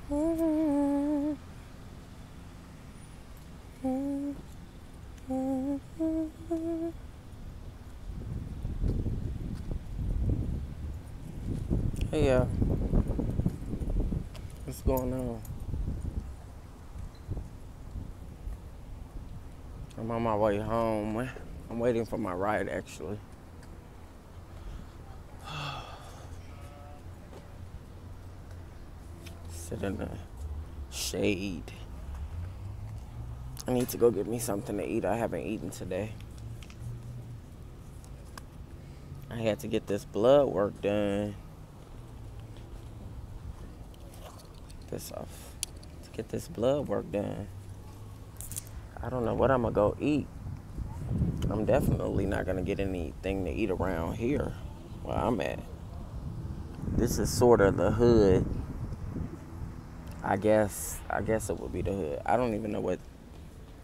Hey, what's going on? I'm on my way home. I'm waiting for my ride, actually. Sit in the shade. I need to go get me something to eat. I haven't eaten today. I had to get this blood work done. This off. To get this blood work done. I don't know what I'm gonna go eat. I'm definitely not gonna get anything to eat around here where I'm at. This is sort of the hood. I guess it would be the hood. I don't even know what.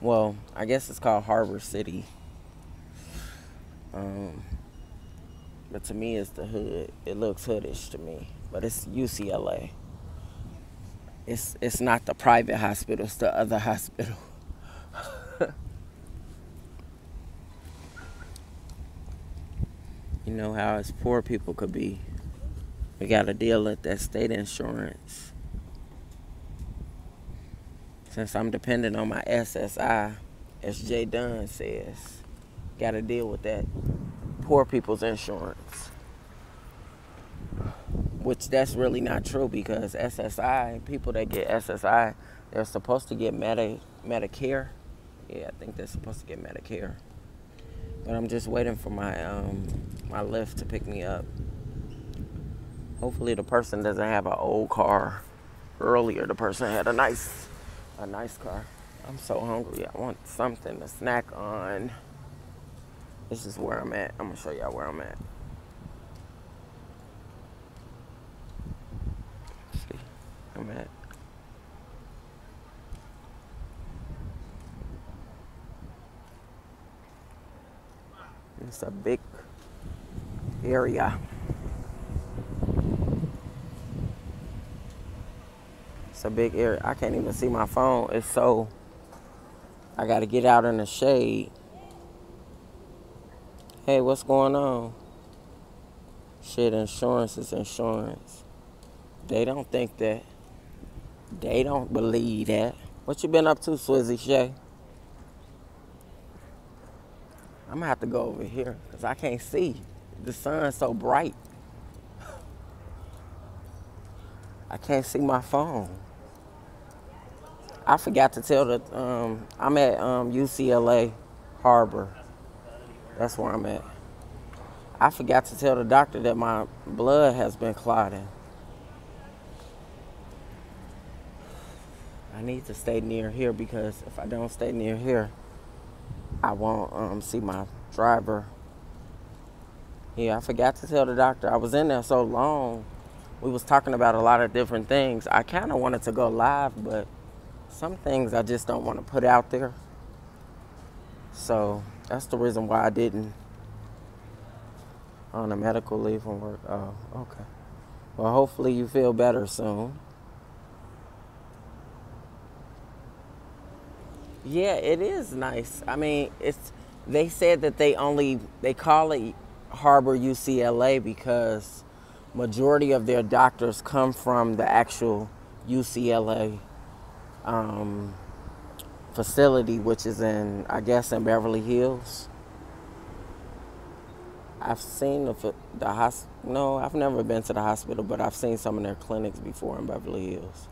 Well, I guess it's called Harbor City. But to me, it's the hood. It looks hoodish to me, but it's UCLA. It's not the private hospital. It's the other hospital. You know how us poor people could be. We got to deal with that state insurance. Since I'm dependent on my SSI, as Jay Dunn says, got to deal with that poor people's insurance. Which that's really not true because SSI, people that get SSI, they're supposed to get Medicare. Yeah, I think they're supposed to get Medicare. But I'm just waiting for my my Lyft to pick me up. Hopefully the person doesn't have an old car. Earlier the person had a nice car. I'm so hungry. I want something to snack on. This is where I'm at. I'm gonna show y'all where I'm at. See, I'm at. It's a big area. It's a big area. I can't even see my phone. It's so. I gotta get out in the shade. Hey, what's going on? Shit, insurance is insurance. They don't think that. They don't believe that. What you been up to, Swizzy Shay? I'm gonna have to go over here because I can't see. The sun's so bright. I can't see my phone. I forgot to tell I'm at UCLA Harbor. That's where I'm at. I forgot to tell the doctor that my blood has been clotting. I need to stay near here because if I don't stay near here, I won't see my driver. Yeah, I forgot to tell the doctor. I was in there so long. We was talking about a lot of different things. I kind of wanted to go live, but some things I just don't want to put out there. So that's the reason why I didn't. On a medical leave from work. Oh, okay. Well, hopefully you feel better soon. Yeah, it is nice. I mean, they said that they call it Harbor UCLA because majority of their doctors come from the actual UCLA facility, which is in Beverly Hills. I've seen the hospital. No, I've never been to the hospital, but I've seen some of their clinics before in Beverly Hills.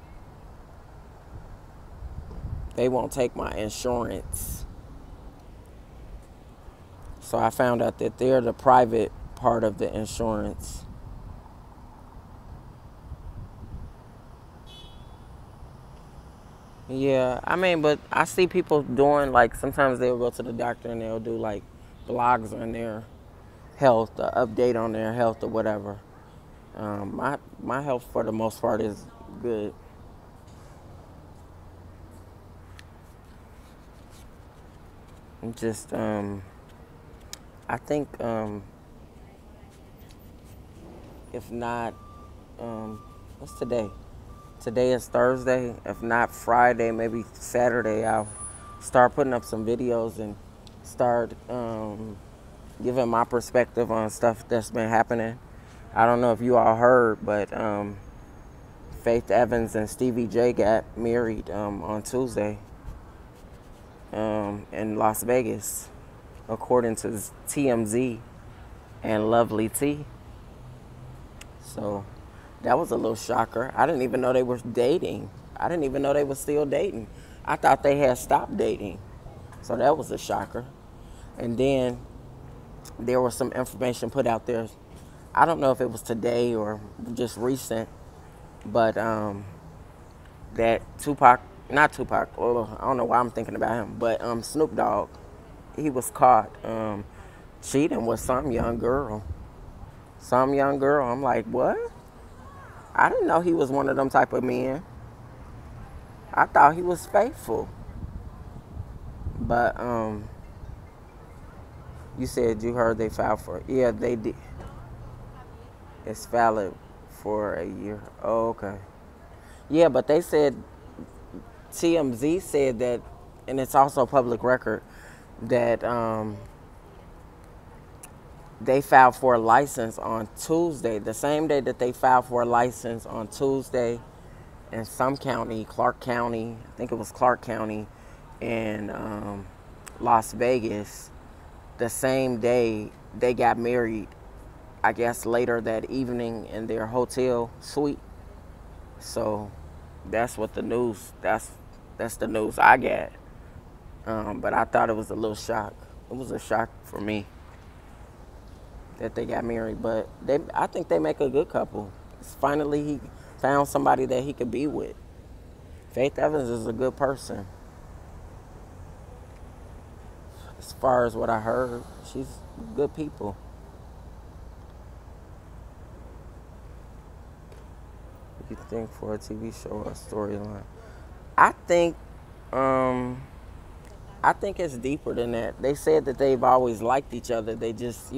They won't take my insurance. So I found out that they're the private part of the insurance. Yeah, I mean, but I see people doing, like, sometimes they'll go to the doctor and they'll do, like, blogs on their health, update on their health or whatever. My health, for the most part, is good. Just, I think, if not, what's today? Today is Thursday. If not Friday, maybe Saturday, I'll start putting up some videos and start giving my perspective on stuff that's been happening. I don't know if you all heard, but Faith Evans and Stevie J got married on Tuesday in Las Vegas, according to TMZ and Lovely T. So that was a little shocker. I didn't even know they were dating. I didn't even know they were still dating. I thought they had stopped dating. So that was a shocker. And then there was some information put out there. I don't know if it was today or just recent, but that not Tupac, I don't know why I'm thinking about him, but Snoop Dogg, he was caught cheating with some young girl. I'm like, what? I didn't know he was one of them type of men. I thought he was faithful. But you said you heard they filed for it. Yeah, they did. It's valid for a year. Oh, okay. Yeah, but they said, TMZ said that, and it's also public record, that they filed for a license on Tuesday, the same day that they filed for a license on Tuesday in some county, Clark County, I think it was Clark County in Las Vegas. The same day they got married, I guess later that evening in their hotel suite. So that's what the news, that's the news I got. But I thought it was a little shock. It was a shock for me that they got married, but I think they make a good couple. Finally, he found somebody that he could be with. Faith Evans is a good person. As far as what I heard, she's good people. What do you think for a TV show or a storyline? I think it's deeper than that. They said that they've always liked each other. They just,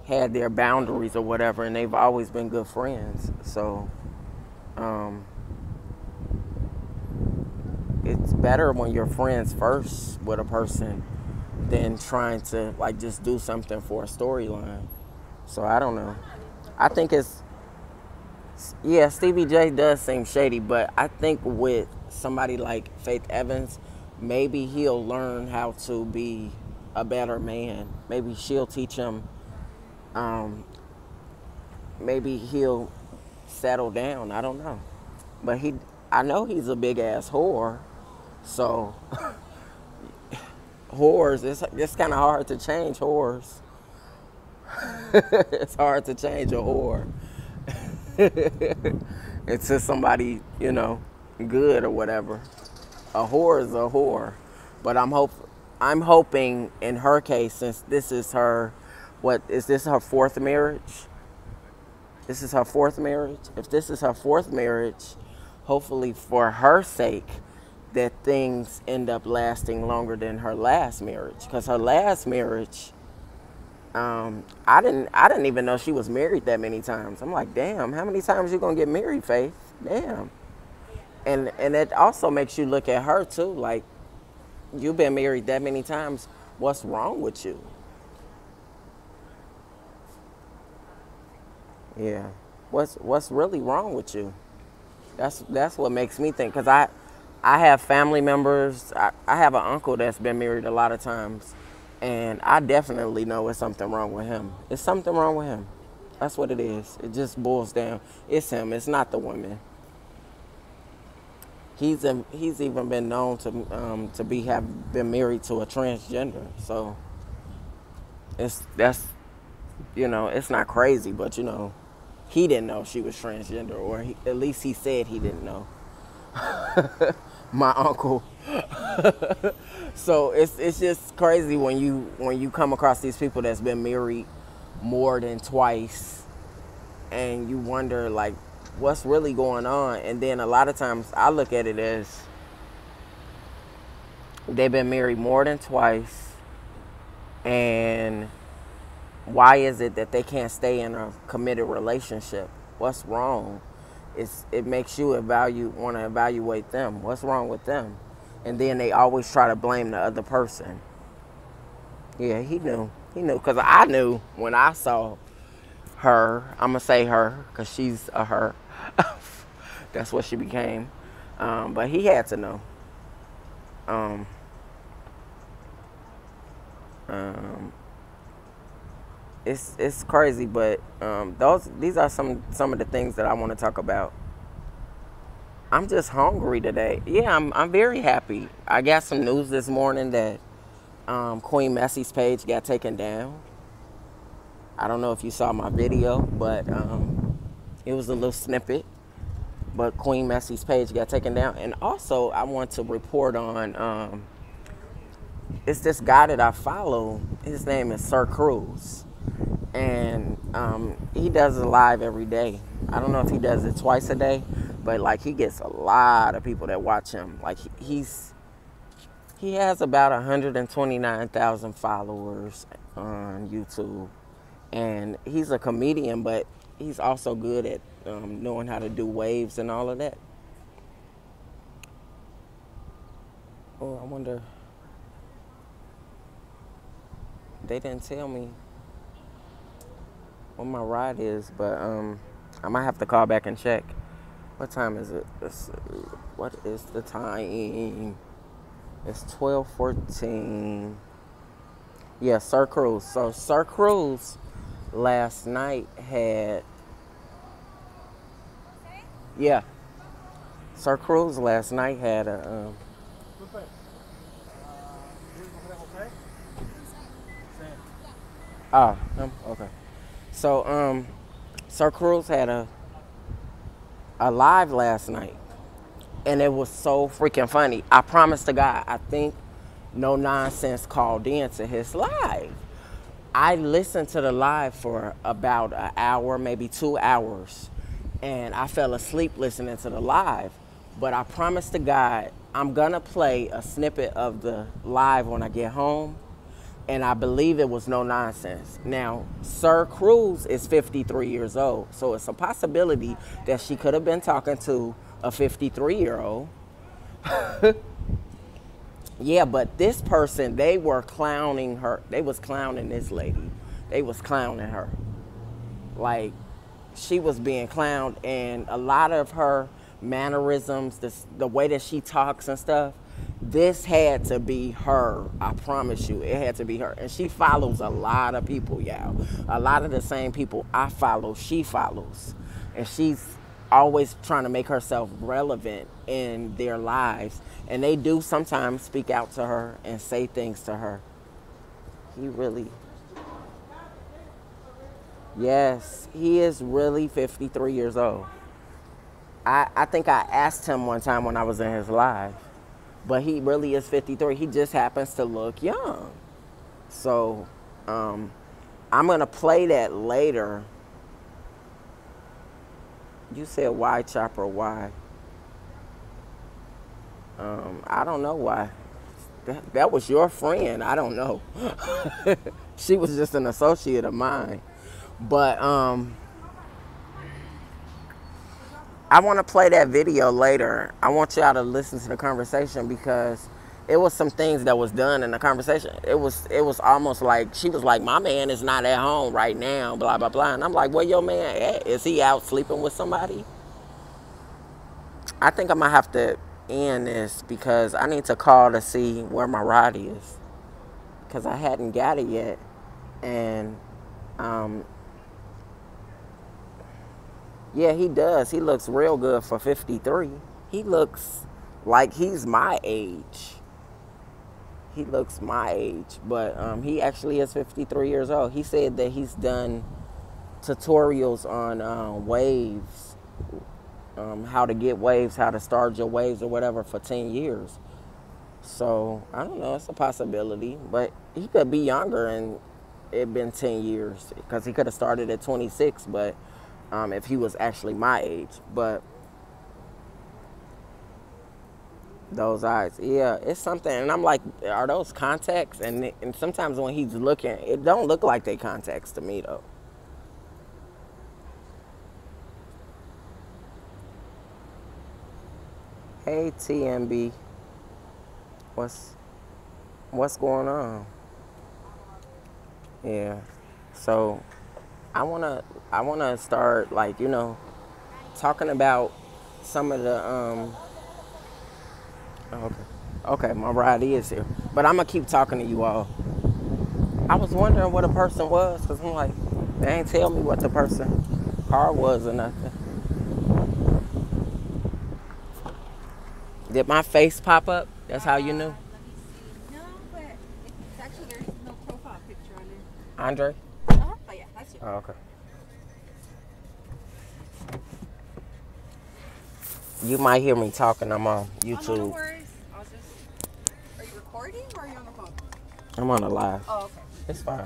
had their boundaries or whatever, and they've always been good friends. So it's better when you're friends first with a person than trying to just do something for a storyline. So I don't know. I think Stevie J does seem shady, but I think with somebody like Faith Evans, maybe he'll learn how to be a better man. Maybe she'll teach him. Maybe he'll settle down. I don't know. But I know he's a big ass whore. So whores, it's kind of hard to change whores. It's hard to change a whore into somebody, good or whatever. A whore is a whore. But I'm hoping in her case, since this is her, is this her fourth marriage? This is her fourth marriage? If this is her fourth marriage, hopefully for her sake, that things end up lasting longer than her last marriage. Because her last marriage, I didn't even know she was married that many times. I'm like, damn, how many times you gonna get married, Faith? Damn. And it also makes you look at her too, like, you've been married that many times. What's wrong with you? Yeah. What's really wrong with you? That's what makes me think. Because I have family members. I have an uncle that's been married a lot of times. And I definitely know it's something wrong with him. It's something wrong with him. That's what it is. It just boils down. It's him. It's not the women. He's even been known to have been married to a transgender. So it's not crazy, but he didn't know she was transgender, or at least he said he didn't know. My uncle. So it's just crazy when you come across these people that's been married more than twice, and you wonder what's really going on. And then a lot of times I look at it as they've been married more than twice, and why is it that they can't stay in a committed relationship? What's wrong? it makes you want to evaluate them. What's wrong with them? And then they always try to blame the other person. Yeah, he knew. He knew because I knew when I saw her. I'm gonna say her because she's a her. That's what she became. But he had to know. Um, um, it's crazy, but these are some of the things that I want to talk about. I'm just hungry today. Yeah, I'm very happy. I got some news this morning that Queen Messie's page got taken down. I don't know if you saw my video, but it was a little snippet. But Queen Messie's page got taken down. And also, I want to report on, it's this guy that I follow. His name is Sir Cruz. And he does it live every day. I don't know if he does it twice a day, but like he gets a lot of people that watch him. Like he has about 129,000 followers on YouTube. And he's a comedian, but he's also good at knowing how to do waves and all of that. Oh, I wonder. They didn't tell me what my ride is, but I might have to call back and check. What time is it? What is the time? It's 12:14. Yeah, Sir Cruz. So Sir Cruz last night had, yeah, Sir Cruz last night had a, okay. So, Sir Cruz had a live last night, and it was so freaking funny. I promise to God, I think No Nonsense called in to his live. I listened to the live for about an hour, maybe 2 hours, and I fell asleep listening to the live. But I promise to God, I'm gonna play a snippet of the live when I get home, and I believe it was No Nonsense. Now, Sir Cruz is 53 years old, so it's a possibility that she could have been talking to a 53-year-old. Yeah, but this person, they were clowning her. They was clowning this lady. They was clowning her. Like, she was being clowned, and a lot of her mannerisms, the way that she talks and stuff, this had to be her. I promise you, it had to be her. And she follows a lot of people, y'all. A lot of the same people I follow, she follows. And she's always trying to make herself relevant in their lives. And they do sometimes speak out to her and say things to her. He really, yes, he is really 53 years old. I think I asked him one time when I was in his live, but he really is 53. He just happens to look young. So I'm going to play that later. You said why, Chopper, why? I don't know why. That was your friend. I don't know. She was just an associate of mine. But I want to play that video later. I want y'all to listen to the conversation because it was some things that was done in the conversation. It was almost like she was like, my man is not at home right now, blah, blah, blah. And I'm like, where your man at? Is he out sleeping with somebody? I think I might have to end this because I need to call to see where my ride is because I hadn't got it yet. And yeah, he does. He looks real good for 53. He looks like he's my age. He looks my age, but he actually is 53 years old. He said that he's done tutorials on waves, how to get waves, how to start your waves or whatever for 10 years. So, I don't know, it's a possibility, but he could be younger and it been 10 years because he could have started at 26, but if he was actually my age. But those eyes, yeah, it's something. And I'm like, are those contacts? And sometimes when he's looking, it don't look like they contacts to me though. Hey TMB, what's what's going on? Yeah. So I wanna start like talking about some of the oh, okay, my ride is here, but I'm gonna keep talking to you all. I was wondering what a person was, cause I'm like, they ain't tell me what the person car was or nothing. Did my face pop up? That's how you knew. Let me see. No, but it's actually there's no profile picture on there. Andre? But yeah, that's you. Oh, okay. You might hear me talking. I'm on Oh, no YouTube. worries. I'll just. Are you recording or are you on the phone? I'm on a live. Oh, okay. It's fine.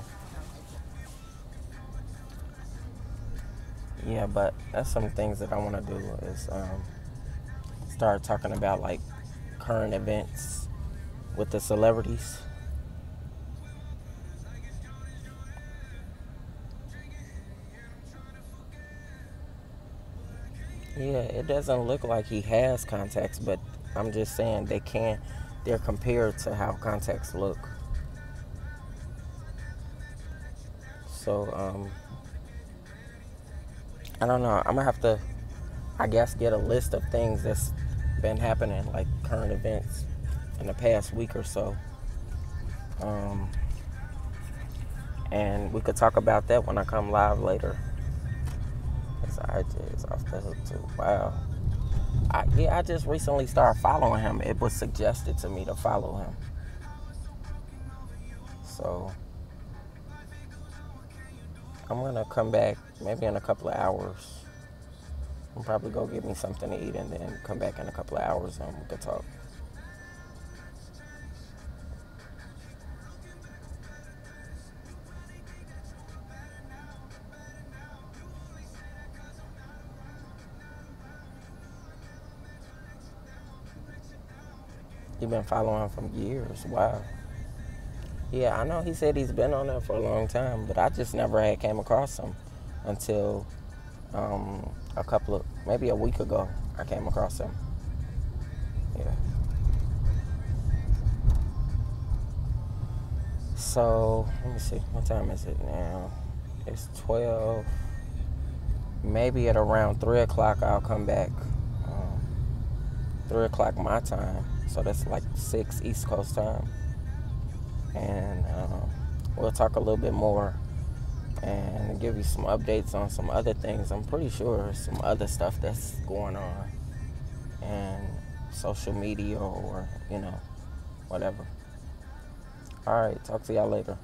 Yeah, but that's some things that I want to do is start talking about like current events with the celebrities. Yeah, it doesn't look like he has contacts, but I'm just saying they're compared to how contacts look. So, I don't know. I'm gonna have to, I guess, get a list of things that's been happening, like current events in the past week or so. Um, and we could talk about that when I come live later. His IG is off the hook too. Wow. I just recently started following him. It was suggested to me to follow him. So I'm gonna come back maybe in a couple of hours. I'll probably go get me something to eat and then come back in a couple of hours and we could talk. You've been following him from years. Wow. Yeah, I know he said he's been on there for a long time, but I just never had came across him until maybe a week ago. I came across him. Yeah. So let me see. What time is it now? It's 12. Maybe at around 3 o'clock I'll come back. 3 o'clock my time. So that's like 6 East Coast time. And we'll talk a little bit more and give you some updates on some other things. I'm pretty sure some other stuff that's going on and social media or whatever. All right, talk to y'all later.